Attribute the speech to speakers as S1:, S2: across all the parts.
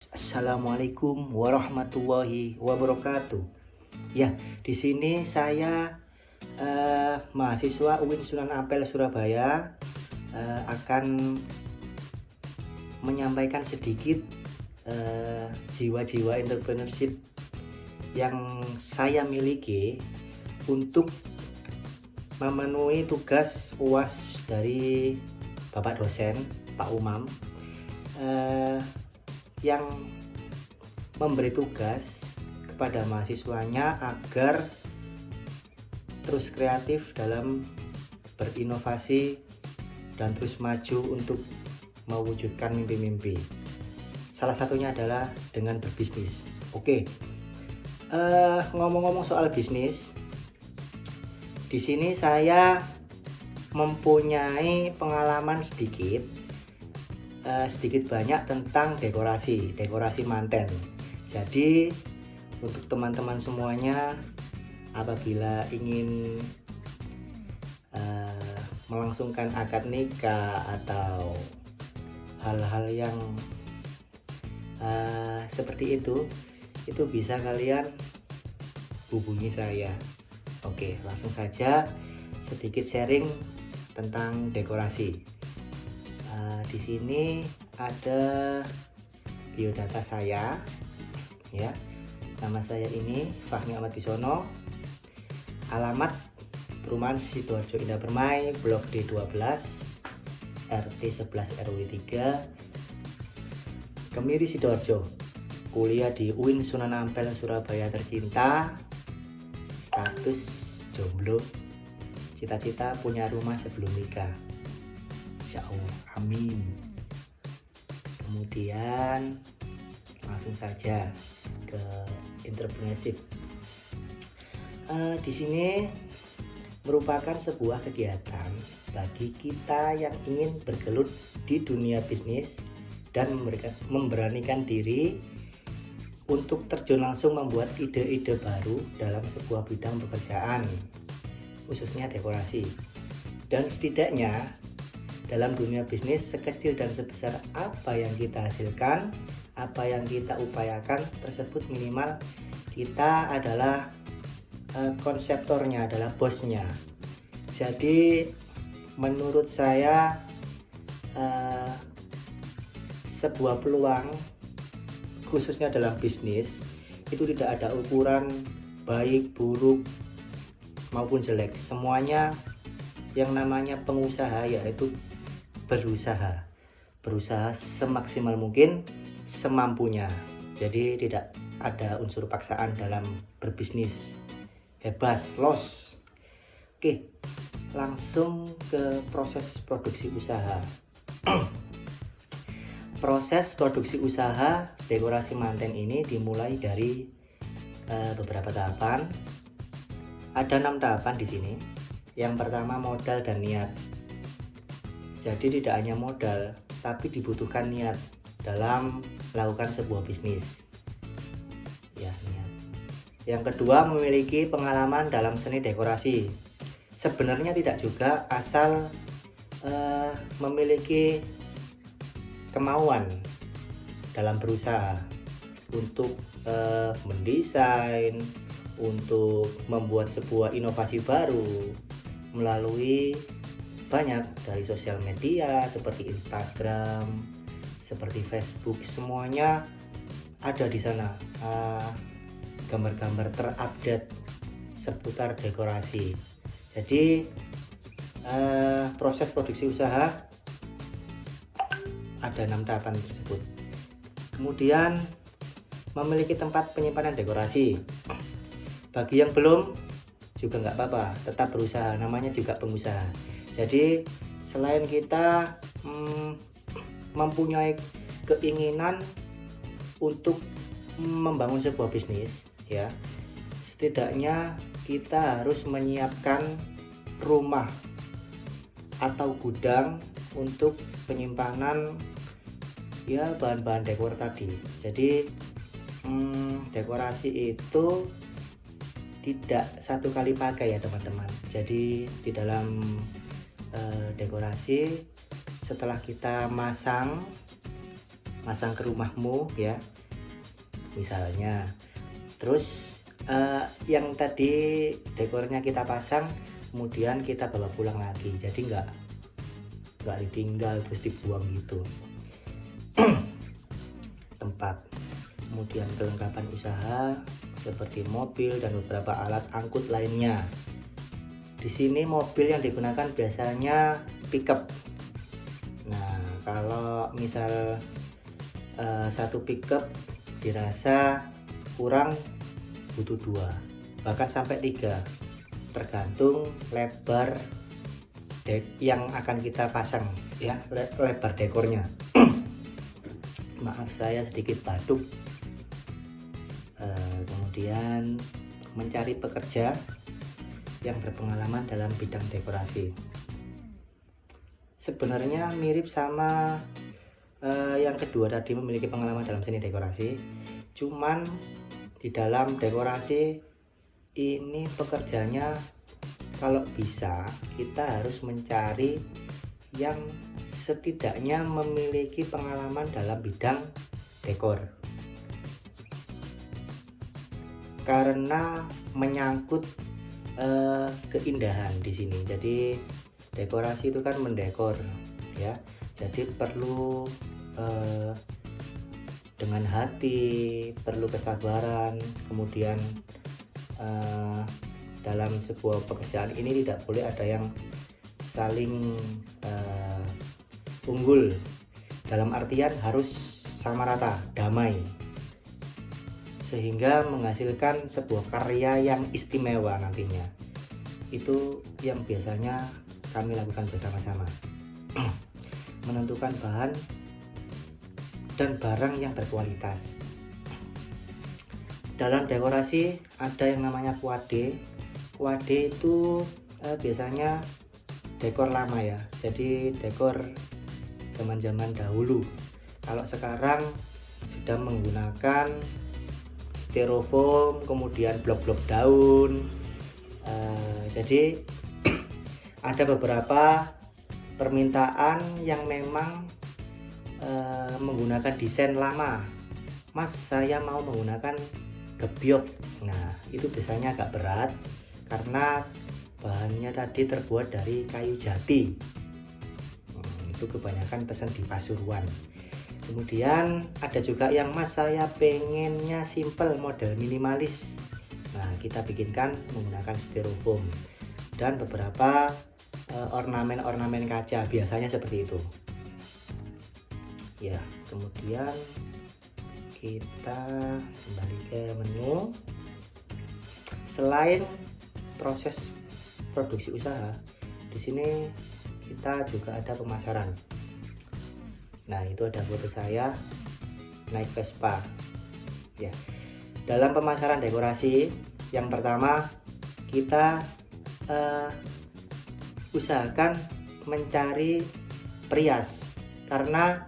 S1: Assalamualaikum warahmatullahi wabarakatuh. Ya, di sini saya mahasiswa UIN Sunan Ampel Surabaya akan menyampaikan sedikit jiwa-jiwa entrepreneurship yang saya miliki untuk memenuhi tugas UAS dari Bapak dosen Pak Umam yang memberi tugas kepada mahasiswanya agar terus kreatif dalam berinovasi dan terus maju untuk mewujudkan mimpi-mimpi. Salah satunya adalah dengan berbisnis. Oke, ngomong-ngomong soal bisnis, di sini saya mempunyai pengalaman sedikit banyak tentang dekorasi manten. Jadi untuk teman-teman semuanya, apabila ingin melangsungkan akad nikah atau hal-hal yang seperti itu bisa kalian hubungi saya. Oke, langsung saja sedikit sharing tentang dekorasi. Di sini ada biodata saya, ya. Nama saya ini Fahmi Ahmad Bisono. Alamat Perumahan Sidoarjo Indah Permai, Blok D12, RT 11 RW 3, Kemiri Sidoarjo. Kuliah di UIN Sunan Ampel Surabaya tercinta. Status jomblo. Cita-cita punya rumah sebelum nikah. Insya Allah, amin. Kemudian langsung saja ke entrepreneurship. Di sini merupakan sebuah kegiatan bagi kita yang ingin bergelut di dunia bisnis dan memberanikan diri untuk terjun langsung membuat ide-ide baru dalam sebuah bidang pekerjaan, khususnya dekorasi. Dan setidaknya dalam dunia bisnis, sekecil dan sebesar apa yang kita hasilkan, apa yang kita upayakan tersebut, minimal kita adalah konseptornya, adalah bosnya. Jadi menurut saya sebuah peluang khususnya dalam bisnis itu tidak ada ukuran baik, buruk maupun jelek. Semuanya yang namanya pengusaha yaitu berusaha semaksimal mungkin, semampunya. Jadi tidak ada unsur paksaan dalam berbisnis. Bebas, los. Oke, langsung ke proses produksi usaha. Proses produksi usaha dekorasi manten ini dimulai dari beberapa tahapan. Ada 6 tahapan di sini. Yang pertama, modal dan niat. Jadi tidak hanya modal, tapi dibutuhkan niat dalam melakukan sebuah bisnis. Ya, niat. Yang kedua, memiliki pengalaman dalam seni dekorasi. Sebenarnya tidak juga, asal memiliki kemauan dalam berusaha untuk mendesain, untuk membuat sebuah inovasi baru melalui banyak dari sosial media seperti Instagram, seperti Facebook, semuanya ada di sana gambar-gambar terupdate seputar dekorasi. Jadi proses produksi usaha ada 6 tahapan tersebut. Kemudian memiliki tempat penyimpanan dekorasi. Bagi yang belum juga nggak apa-apa, tetap berusaha, namanya juga pengusaha. Jadi selain kita mempunyai keinginan untuk membangun sebuah bisnis, ya, setidaknya kita harus menyiapkan rumah atau gudang untuk penyimpanan ya bahan-bahan dekor tadi. Jadi dekorasi itu tidak satu kali pakai ya teman-teman. Jadi di dalam dekorasi setelah kita masang masang ke rumahmu ya misalnya. Terus yang tadi dekornya kita pasang kemudian kita bawa pulang lagi, jadi nggak ditinggal terus dibuang gitu. Tempat, kemudian kelengkapan usaha seperti mobil dan beberapa alat angkut lainnya. Di sini mobil yang digunakan biasanya pickup. Nah, kalau misal satu pickup dirasa kurang, butuh 2 bahkan sampai 3 tergantung lebar yang akan kita pasang ya, lebar dekornya. Maaf saya sedikit batuk. Kemudian mencari pekerja yang berpengalaman dalam bidang dekorasi. Sebenarnya mirip sama yang kedua tadi, memiliki pengalaman dalam seni dekorasi. Cuman di dalam dekorasi ini pekerjanya kalau bisa kita harus mencari yang setidaknya memiliki pengalaman dalam bidang dekor, karena menyangkut keindahan di sini. Jadi dekorasi itu kan mendekor ya, jadi perlu dengan hati, perlu kesabaran. Kemudian dalam sebuah pekerjaan ini tidak boleh ada yang saling unggul, dalam artian harus sama rata, damai, sehingga menghasilkan sebuah karya yang istimewa nantinya. Itu yang biasanya kami lakukan bersama-sama. Menentukan bahan dan barang yang berkualitas. Dalam dekorasi ada yang namanya kuade. Kuade itu biasanya dekor lama ya, jadi dekor zaman-zaman dahulu. Kalau sekarang sudah menggunakan styrofoam, kemudian blok-blok daun. Jadi ada beberapa permintaan yang memang menggunakan desain lama. Mas, saya mau menggunakan gebyok. Nah, itu biasanya agak berat karena bahannya tadi terbuat dari kayu jati. Itu kebanyakan pesan di Pasuruan. Kemudian ada juga yang, Mas, saya pengennya simple, model minimalis. Nah, kita bikinkan menggunakan styrofoam dan beberapa ornamen-ornamen kaca, biasanya seperti itu ya. Kemudian kita kembali ke menu. Selain proses produksi usaha, di sini kita juga ada pemasaran. Nah, itu ada foto saya naik Vespa ya. Dalam pemasaran dekorasi, yang pertama kita usahakan mencari perias, karena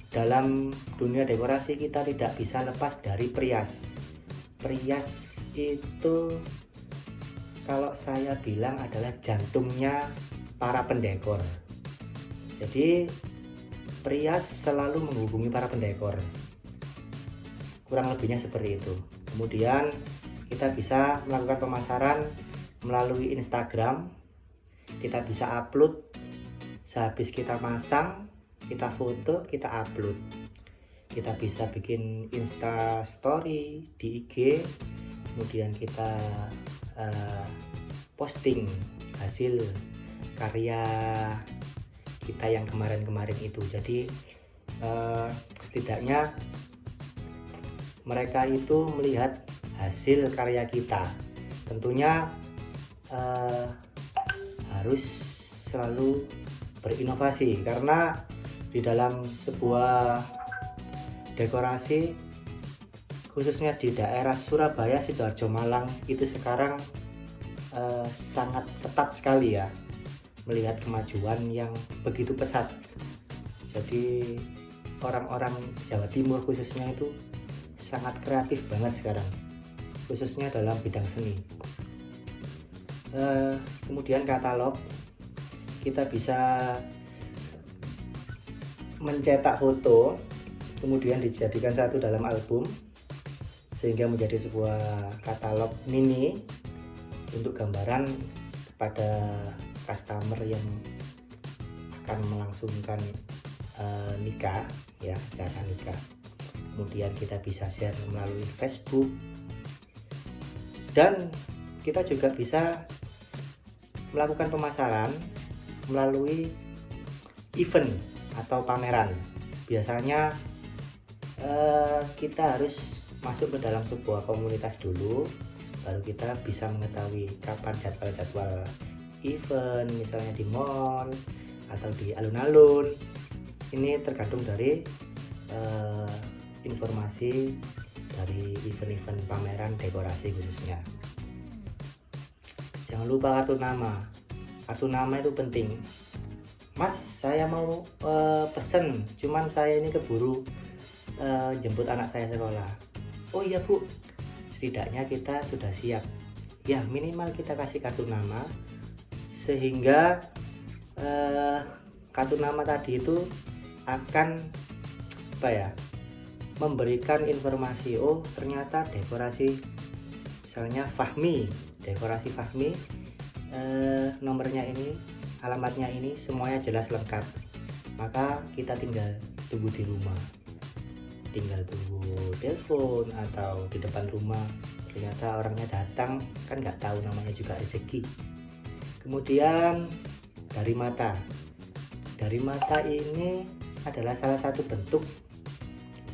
S1: dalam dunia dekorasi kita tidak bisa lepas dari perias. Perias itu kalau saya bilang adalah jantungnya para pendekor. Jadi perias selalu menghubungi para pendekor, kurang lebihnya seperti itu. Kemudian kita bisa melakukan pemasaran melalui Instagram. Kita bisa upload, sehabis kita masang, kita foto, kita upload. Kita bisa bikin Insta Story di IG, kemudian kita posting hasil karya kita yang kemarin-kemarin itu. Jadi setidaknya mereka itu melihat hasil karya kita. Tentunya harus selalu berinovasi, karena di dalam sebuah dekorasi, khususnya di daerah Surabaya, Sidoarjo, Malang, itu sekarang sangat ketat sekali ya, melihat kemajuan yang begitu pesat. Jadi orang-orang Jawa Timur khususnya itu sangat kreatif banget sekarang, khususnya dalam bidang seni. Kemudian katalog, kita bisa mencetak foto kemudian dijadikan satu dalam album sehingga menjadi sebuah katalog mini untuk gambaran kepada customer yang akan melangsungkan nikah ya, acara nikah. Kemudian kita bisa share melalui Facebook, dan kita juga bisa melakukan pemasaran melalui event atau pameran. Biasanya kita harus masuk ke dalam sebuah komunitas dulu, baru kita bisa mengetahui kapan jadwal-jadwal event, misalnya di mall atau di alun-alun. Ini tergantung dari informasi dari event-event pameran dekorasi khususnya. Jangan lupa kartu nama. Kartu nama itu penting. Mas, saya mau pesen, cuman saya ini keburu jemput anak saya sekolah. Oh iya Bu, setidaknya kita sudah siap. Ya minimal kita kasih kartu nama, sehingga kartu nama tadi itu akan memberikan informasi. Oh ternyata dekorasi, misalnya Fahmi, dekorasi Fahmi, nomornya ini, alamatnya ini, semuanya jelas lengkap. Maka kita tinggal tunggu di rumah, tinggal tunggu telepon atau di depan rumah, ternyata orangnya datang, kan nggak tahu, namanya juga rezeki. Kemudian dari mata ini adalah salah satu bentuk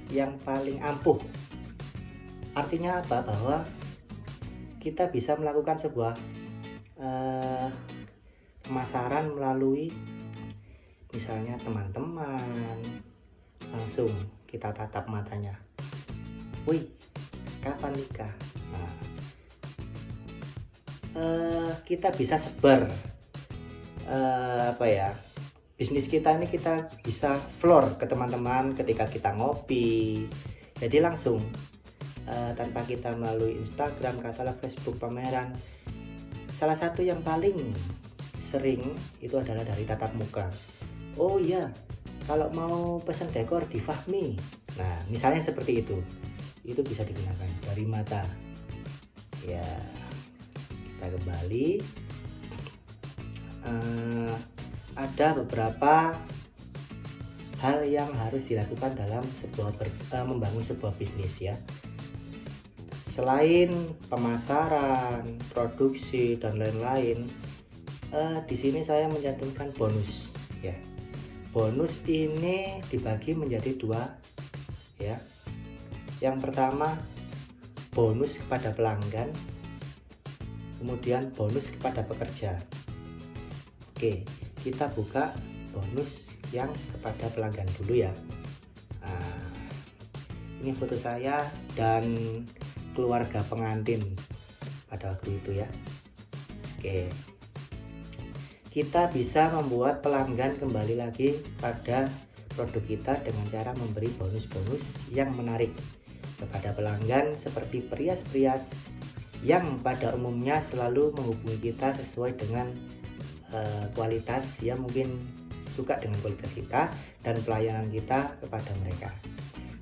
S1: yang paling ampuh. Artinya apa? Bahwa kita bisa melakukan sebuah pemasaran melalui misalnya teman-teman, langsung kita tatap matanya. Wih, kapan nikah? Nah, kita bisa sebar bisnis kita ini, kita bisa floor ke teman-teman ketika kita ngopi. Jadi langsung tanpa kita melalui Instagram, katalog, Facebook, pameran. Salah satu yang paling sering itu adalah dari tatap muka. Oh iya, kalau mau pesan dekor di Fahmi, nah misalnya seperti itu bisa digunakan. Dari mata ya, kita kembali. Ada beberapa hal yang harus dilakukan dalam membangun sebuah bisnis ya. Selain pemasaran, produksi dan lain-lain, di sini saya mencantumkan bonus ya. Bonus ini dibagi menjadi dua ya. Yang pertama bonus kepada pelanggan, kemudian bonus kepada pekerja. Oke, kita buka bonus yang kepada pelanggan dulu ya. Nah, ini foto saya dan keluarga pengantin pada waktu itu ya. Oke, kita bisa membuat pelanggan kembali lagi pada produk kita dengan cara memberi bonus-bonus yang menarik kepada pelanggan, seperti perias-perias yang pada umumnya selalu menghubungi kita sesuai dengan kualitas, ya mungkin suka dengan kualitas kita dan pelayanan kita kepada mereka.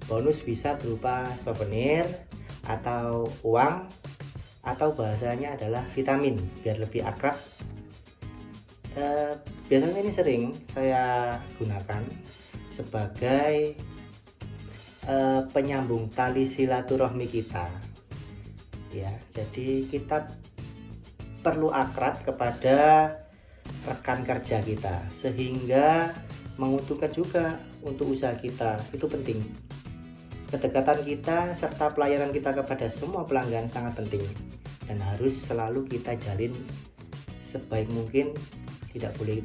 S1: Bonus bisa berupa souvenir atau uang, atau bahasanya adalah vitamin biar lebih akrab. Biasanya ini sering saya gunakan sebagai penyambung tali silaturahmi kita ya. Jadi kita perlu akrab kepada rekan kerja kita sehingga menguntungkan juga untuk usaha kita. Itu penting. Kedekatan kita serta pelayanan kita kepada semua pelanggan sangat penting dan harus selalu kita jalin sebaik mungkin. Tidak boleh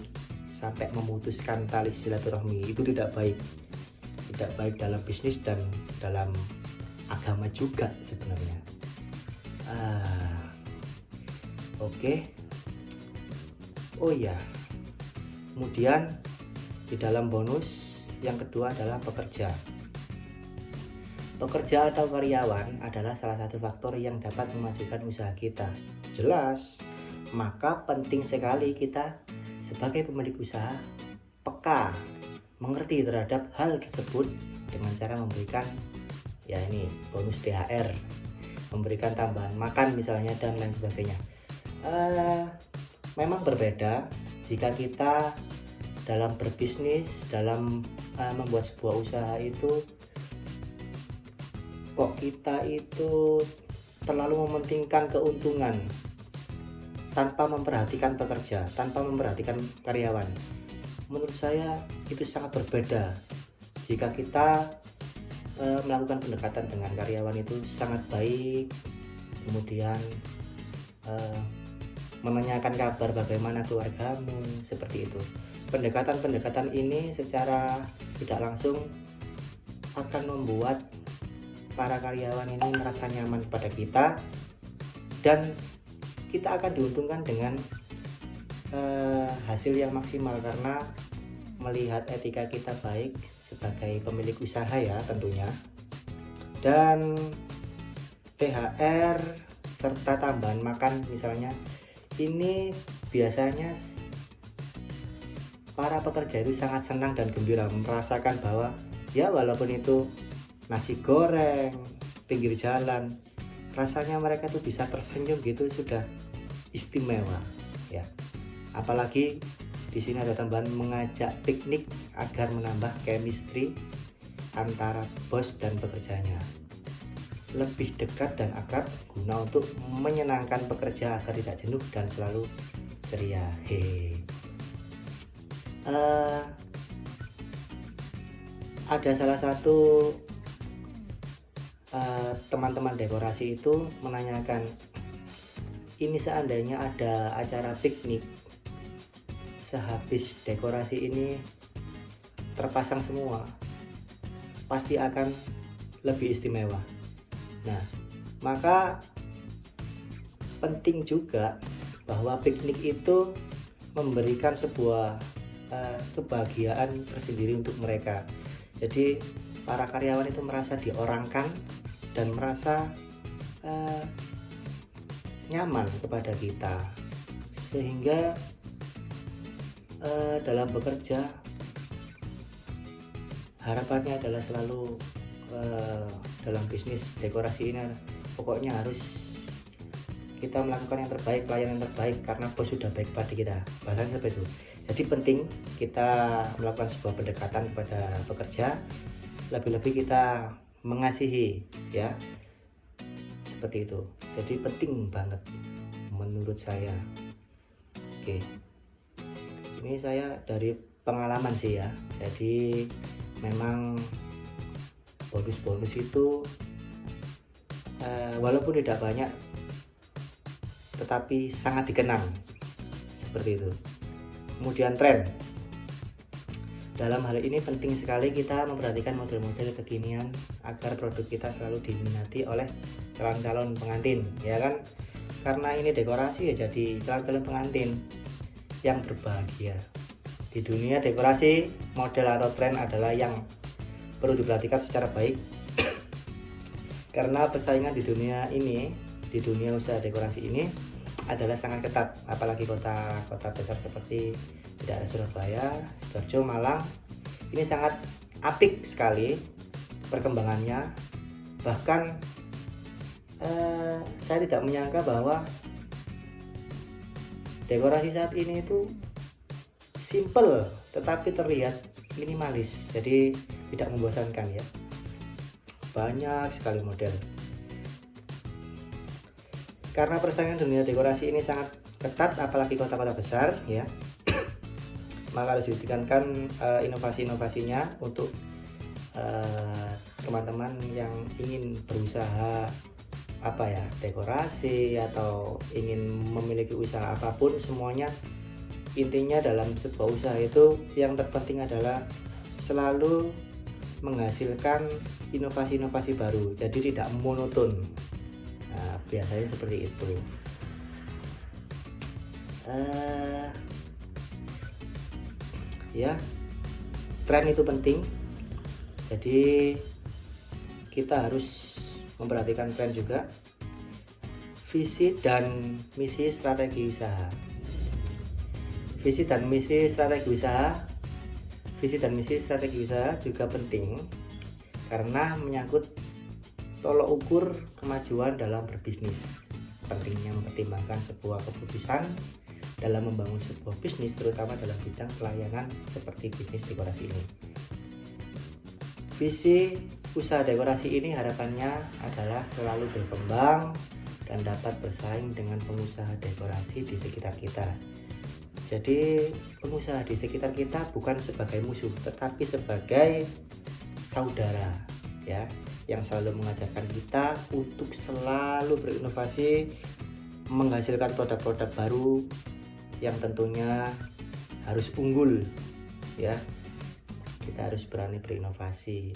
S1: sampai memutuskan tali silaturahmi, itu tidak baik dalam bisnis dan dalam agama juga sebenarnya. Oke. Oh iya, kemudian di dalam bonus yang kedua adalah pekerja. Pekerja atau karyawan adalah salah satu faktor yang dapat memajukan usaha kita. Jelas, maka penting sekali kita sebagai pemilik usaha peka, mengerti terhadap hal tersebut dengan cara memberikan ya ini bonus THR, memberikan tambahan makan misalnya, dan lain sebagainya. Memang berbeda jika kita dalam berbisnis, dalam membuat sebuah usaha itu kok kita itu terlalu mementingkan keuntungan tanpa memperhatikan pekerja, tanpa memperhatikan karyawan. Menurut saya itu sangat berbeda jika kita melakukan pendekatan dengan karyawan itu sangat baik, kemudian menanyakan kabar bagaimana keluargamu, seperti itu. Pendekatan-pendekatan ini secara tidak langsung akan membuat para karyawan ini merasa nyaman kepada kita, dan kita akan diuntungkan dengan hasil yang maksimal karena melihat etika kita baik sebagai pemilik usaha ya tentunya. Dan THR serta tambahan makan misalnya, ini biasanya para pekerja itu sangat senang dan gembira merasakan bahwa ya walaupun itu nasi goreng pinggir jalan, rasanya mereka tuh bisa tersenyum gitu, sudah istimewa ya. Apalagi di sini ada tambahan mengajak piknik agar menambah chemistry antara bos dan pekerjanya, lebih dekat dan akrab guna untuk menyenangkan pekerja agar tidak jenuh dan selalu ceria. Ada salah satu teman-teman dekorasi itu menanyakan, ini seandainya ada acara piknik, sehabis dekorasi ini terpasang semua, pasti akan lebih istimewa. Nah, maka penting juga bahwa piknik itu memberikan sebuah kebahagiaan tersendiri untuk mereka. Jadi para karyawan itu merasa diorangkan dan merasa nyaman kepada kita, sehingga dalam bekerja harapannya adalah selalu dalam bisnis dekorasi ini pokoknya harus kita melakukan yang terbaik, pelayanan yang terbaik karena bos sudah baik pada kita, bahasanya seperti itu. Jadi penting kita melakukan sebuah pendekatan kepada pekerja, lebih-lebih kita mengasihi ya, seperti itu. Jadi penting banget menurut saya. Oke, ini saya dari pengalaman sih ya. Jadi memang bonus-bonus itu walaupun tidak banyak tetapi sangat dikenang, seperti itu. Kemudian tren, dalam hal ini penting sekali kita memperhatikan model-model kekinian agar produk kita selalu diminati oleh calon-calon pengantin, ya kan? Karena ini dekorasi ya, jadi calon-calon pengantin yang berbahagia. Di dunia dekorasi, model atau tren adalah yang perlu diperhatikan secara baik karena persaingan di dunia ini, di dunia usaha dekorasi ini adalah sangat ketat, apalagi kota-kota besar seperti daerah Surabaya, Sidoarjo, Malang. Ini sangat apik sekali perkembangannya. Bahkan saya tidak menyangka bahwa dekorasi saat ini itu simple tetapi terlihat minimalis, jadi tidak membosankan ya. Banyak sekali model. Karena persaingan dunia dekorasi ini sangat ketat, apalagi kota-kota besar ya, maka harus ditekankan inovasi-inovasinya untuk teman-teman yang ingin berusaha dekorasi atau ingin memiliki usaha apapun. Semuanya intinya dalam sebuah usaha itu yang terpenting adalah selalu menghasilkan inovasi-inovasi baru, jadi tidak monoton. Nah, biasanya seperti itu. Ya, tren itu penting. Jadi kita harus memperhatikan tren juga. Visi dan misi strategi usaha. Visi dan misi strategi usaha juga penting karena menyangkut tolok ukur kemajuan dalam berbisnis. Pentingnya mempertimbangkan sebuah keputusan dalam membangun sebuah bisnis, terutama dalam bidang pelayanan seperti bisnis dekorasi ini. Visi usaha dekorasi ini harapannya adalah selalu berkembang dan dapat bersaing dengan pengusaha dekorasi di sekitar kita. Jadi pengusaha di sekitar kita bukan sebagai musuh, tetapi sebagai saudara ya, yang selalu mengajarkan kita untuk selalu berinovasi, menghasilkan produk-produk baru yang tentunya harus unggul ya. Kita harus berani berinovasi,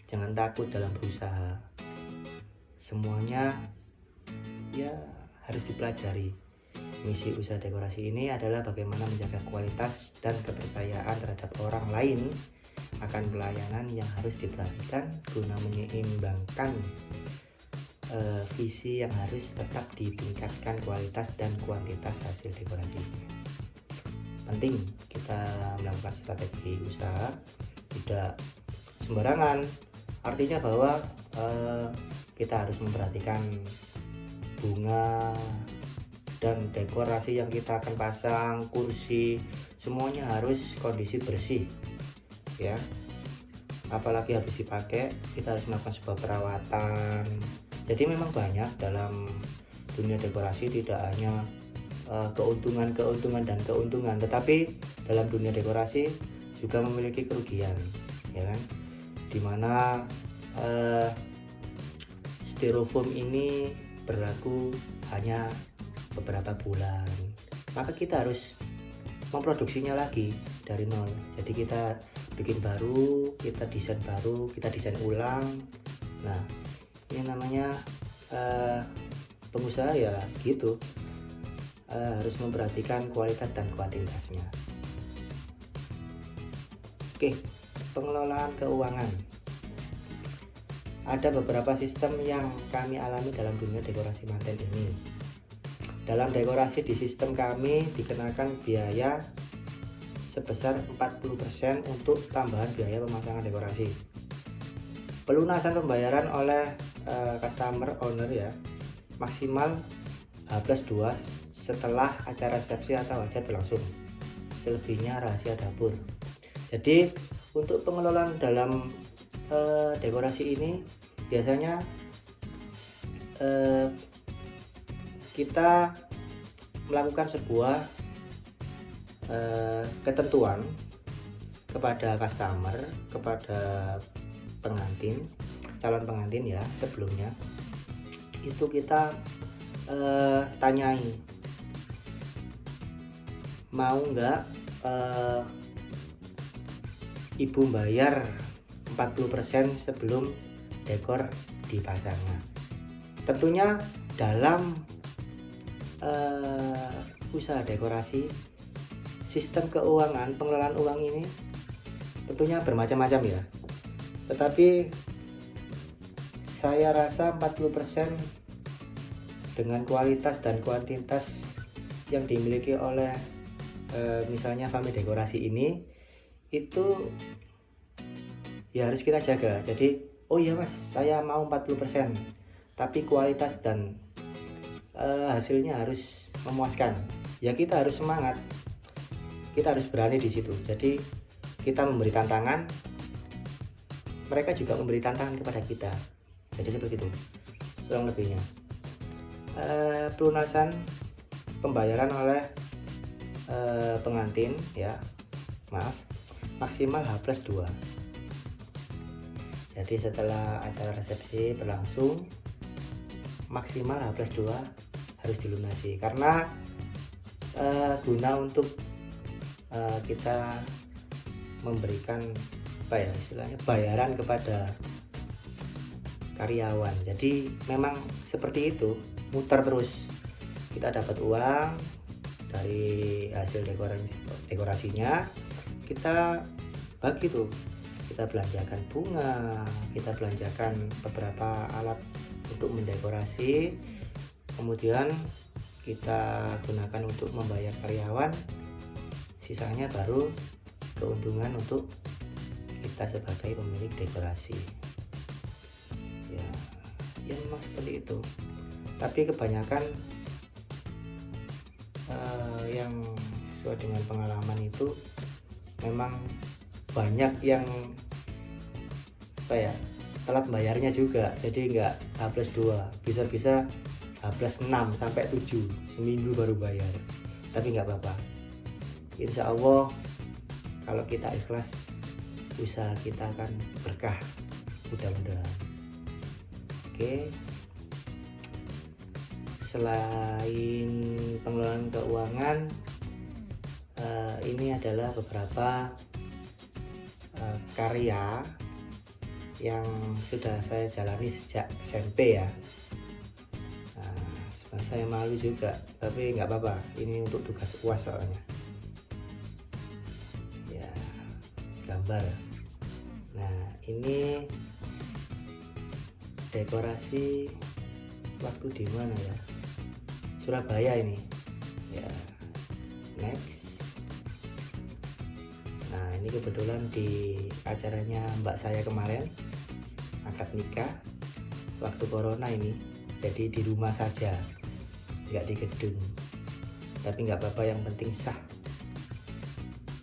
S1: jangan takut dalam berusaha. Semuanya ya harus dipelajari. Misi usaha dekorasi ini adalah bagaimana menjaga kualitas dan kepercayaan terhadap orang lain akan pelayanan yang harus diperhatikan guna menyeimbangkan visi yang harus tetap ditingkatkan kualitas dan kuantitas hasil dekorasi. Penting kita melakukan strategi usaha tidak sembarangan, artinya bahwa kita harus memperhatikan bunga dan dekorasi yang kita akan pasang, kursi, semuanya harus kondisi bersih ya. Apalagi habis dipakai kita harus melakukan sebuah perawatan. Jadi memang banyak dalam dunia dekorasi, tidak hanya keuntungan dan keuntungan, tetapi dalam dunia dekorasi juga memiliki kerugian ya kan, dimana styrofoam ini berlaku hanya beberapa bulan, maka kita harus memproduksinya lagi dari nol. Jadi kita bikin baru, kita desain baru, kita desain ulang. Nah ini namanya pengusaha ya gitu, harus memperhatikan kualitas dan kuantitasnya. Oke, pengelolaan keuangan. Ada beberapa sistem yang kami alami dalam dunia dekorasi manten ini. Dalam dekorasi di sistem kami dikenakan biaya sebesar 40% untuk tambahan biaya pemasangan dekorasi. Pelunasan pembayaran oleh customer owner ya maksimal H+2 setelah acara resepsi atau hajat berlangsung. Selebihnya rahasia dapur. Jadi untuk pengelolaan dalam dekorasi ini biasanya kita melakukan sebuah ketentuan kepada customer, kepada pengantin, calon pengantin ya sebelumnya. Itu kita tanyai mau nggak ibu bayar 40% sebelum dekor dipasang. Tentunya dalam usaha dekorasi, sistem keuangan, pengelolaan uang ini tentunya bermacam-macam ya, tetapi saya rasa 40% dengan kualitas dan kuantitas yang dimiliki oleh misalnya Fami Dekorasi ini, itu ya harus kita jaga. Jadi oh ya mas, saya mau 40%, tapi kualitas dan hasilnya harus memuaskan. Ya kita harus semangat, kita harus berani di situ. Jadi kita memberi tantangan, mereka juga memberi tantangan kepada kita. Jadi seperti itu kurang lebihnya. Pelunasan pembayaran oleh pengantin ya, maaf, maksimal H+2. Jadi setelah acara resepsi berlangsung, maksimal H+2 harus dilunasi, karena guna untuk kita memberikan apa ya istilahnya, bayaran kepada karyawan. Jadi memang seperti itu, muter terus. Kita dapat uang dari hasil dekorasinya, kita bagi tuh, kita belanjakan bunga, kita belanjakan beberapa alat untuk mendekorasi, kemudian kita gunakan untuk membayar karyawan, sisanya baru keuntungan untuk kita sebagai pemilik dekorasi. Ya memang seperti itu, tapi kebanyakan yang sesuai dengan pengalaman itu memang banyak yang telat bayarnya juga, jadi nggak H+2, bisa-bisa H+6 sampai 7 seminggu baru bayar. Tapi nggak apa-apa, insya Allah kalau kita ikhlas usaha kita akan berkah, mudah-mudahan. Oke, selain pengelolaan keuangan, ini adalah beberapa karya yang sudah saya jalani sejak SMP ya. Saya malu juga, tapi nggak apa-apa, ini untuk tugas UAS soalnya. Ya, gambar. Nah, ini dekorasi waktu di mana ya, Surabaya ini ya. Next, nah ini kebetulan di acaranya mbak saya kemarin, akad nikah waktu corona ini, jadi di rumah saja, nggak di gedung, tapi nggak apa-apa, yang penting sah,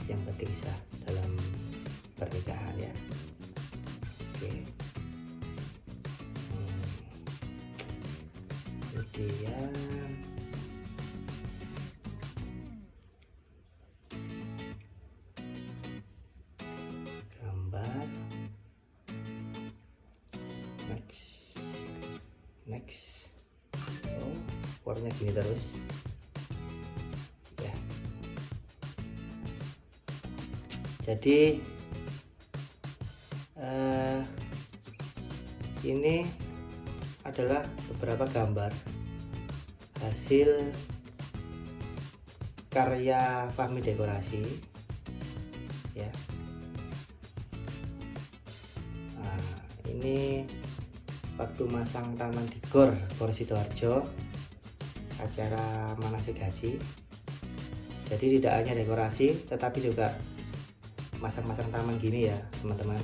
S1: yang penting sah dalam pernikahan ya. Oke. Kemudian gambar. Next. Oh, warnanya gini terus ya. Jadi ini adalah beberapa gambar hasil karya Fahmi Dekorasi ya. Nah, ini waktu masang taman di Gor Sidoarjo, acara manasik haji. Jadi tidak hanya dekorasi, tetapi juga masang-masang taman gini ya teman-teman.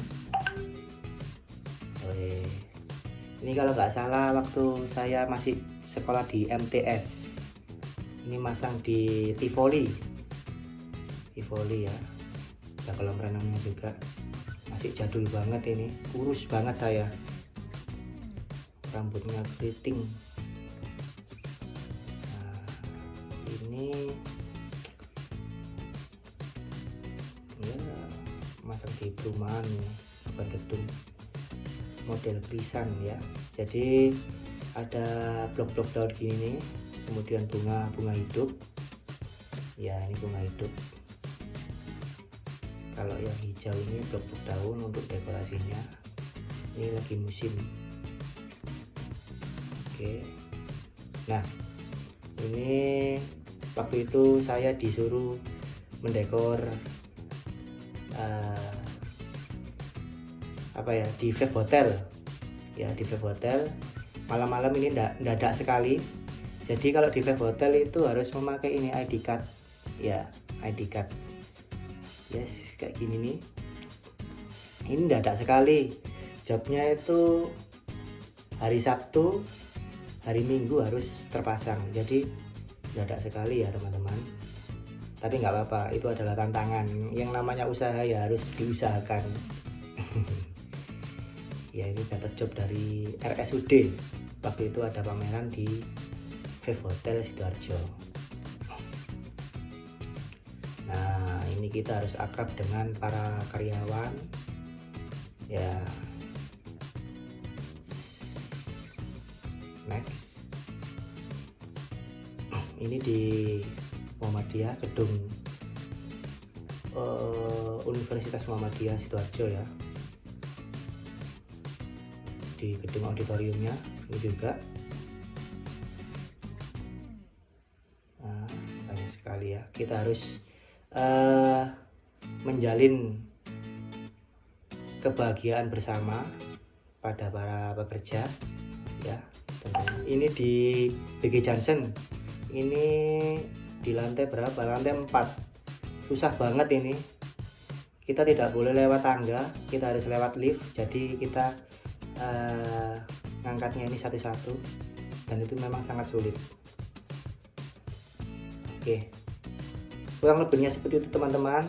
S1: Ini kalau nggak salah waktu saya masih sekolah di MTS, ini masang di Tivoli ya, ada kolam renangnya juga, masih jadul banget ini, kurus banget saya, rambutnya keriting. Nah, ini ya masang di perumahan ya, bukan gedung, model pisan ya. Jadi ada blok-blok daun gini nih, kemudian bunga hidup ya, ini bunga hidup. Kalau yang hijau ini blok-blok daun untuk dekorasinya, ini lagi musim. Oke, nah ini waktu itu saya disuruh mendekor di Vape Hotel ya, di Vape Hotel malam-malam ini dadak sekali. Jadi kalau di Vape Hotel itu harus memakai ini ID card ya, ID card, yes, kayak gini nih. Ini dadak sekali, jobnya itu hari Sabtu, hari Minggu harus terpasang, jadi dadak sekali ya teman-teman. Tapi nggak apa-apa, itu adalah tantangan, yang namanya usaha ya harus diusahakan. Ya, ini dapat job dari RSUD, waktu itu ada pameran di Vape Hotel Sidoarjo. Nah, ini kita harus akrab dengan para karyawan ya. Next, ini di Muhammadiyah, gedung Universitas Muhammadiyah Sidoarjo ya, di gedung auditoriumnya ini juga. Nah, banyak sekali ya, kita harus menjalin kebahagiaan bersama pada para pekerja ya. Ini di BG Johnson, ini di lantai berapa, lantai 4, susah banget ini, kita tidak boleh lewat tangga, kita harus lewat lift. Jadi kita ngangkatnya ini satu-satu, dan itu memang sangat sulit. Oke, kurang lebihnya seperti itu teman-teman.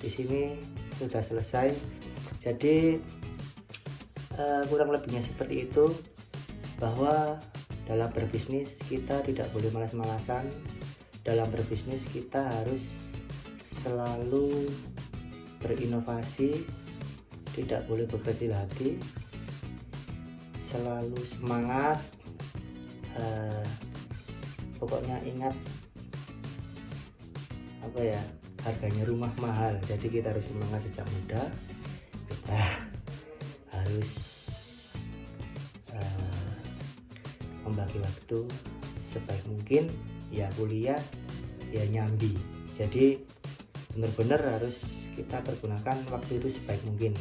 S1: Di sini sudah selesai. Jadi kurang lebihnya seperti itu, bahwa dalam berbisnis kita tidak boleh malas-malasan. Dalam berbisnis kita harus selalu berinovasi, tidak boleh berkecil hati, selalu semangat. Pokoknya ingat harganya rumah mahal, jadi kita harus semangat sejak muda. Kita harus membagi waktu sebaik mungkin, ya kuliah, ya nyambi. Jadi benar-benar harus kita pergunakan waktu itu sebaik mungkin.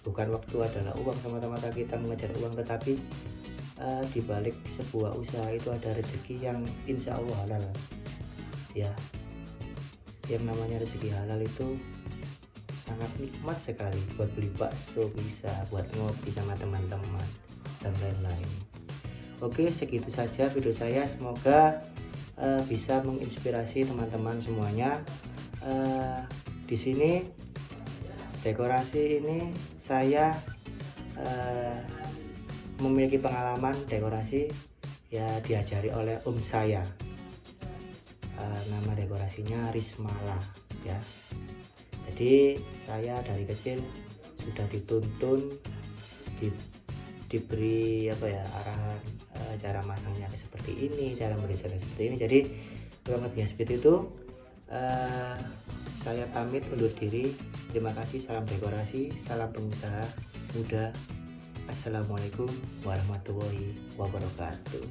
S1: Bukan waktu adalah uang semata-mata kita mengejar uang, tetapi di balik sebuah usaha itu ada rezeki yang insya Allah halal. Ya, yang namanya rezeki halal itu sangat nikmat sekali, buat beli bakso bisa, buat ngopi sama teman-teman dan lain-lain. Oke, segitu saja video saya, semoga bisa menginspirasi teman-teman semuanya. Di sini dekorasi ini saya memiliki pengalaman dekorasi, ya diajari oleh om saya. Nama dekorasinya Rismala, ya. Jadi saya dari kecil sudah dituntun, diberi arahan cara masangnya seperti ini, cara mendesainnya seperti ini. Jadi kurang lebihnya seperti itu. Saya pamit undur diri. Terima kasih, salam dekorasi, salam pengusaha muda. Assalamualaikum warahmatullahi wabarakatuh.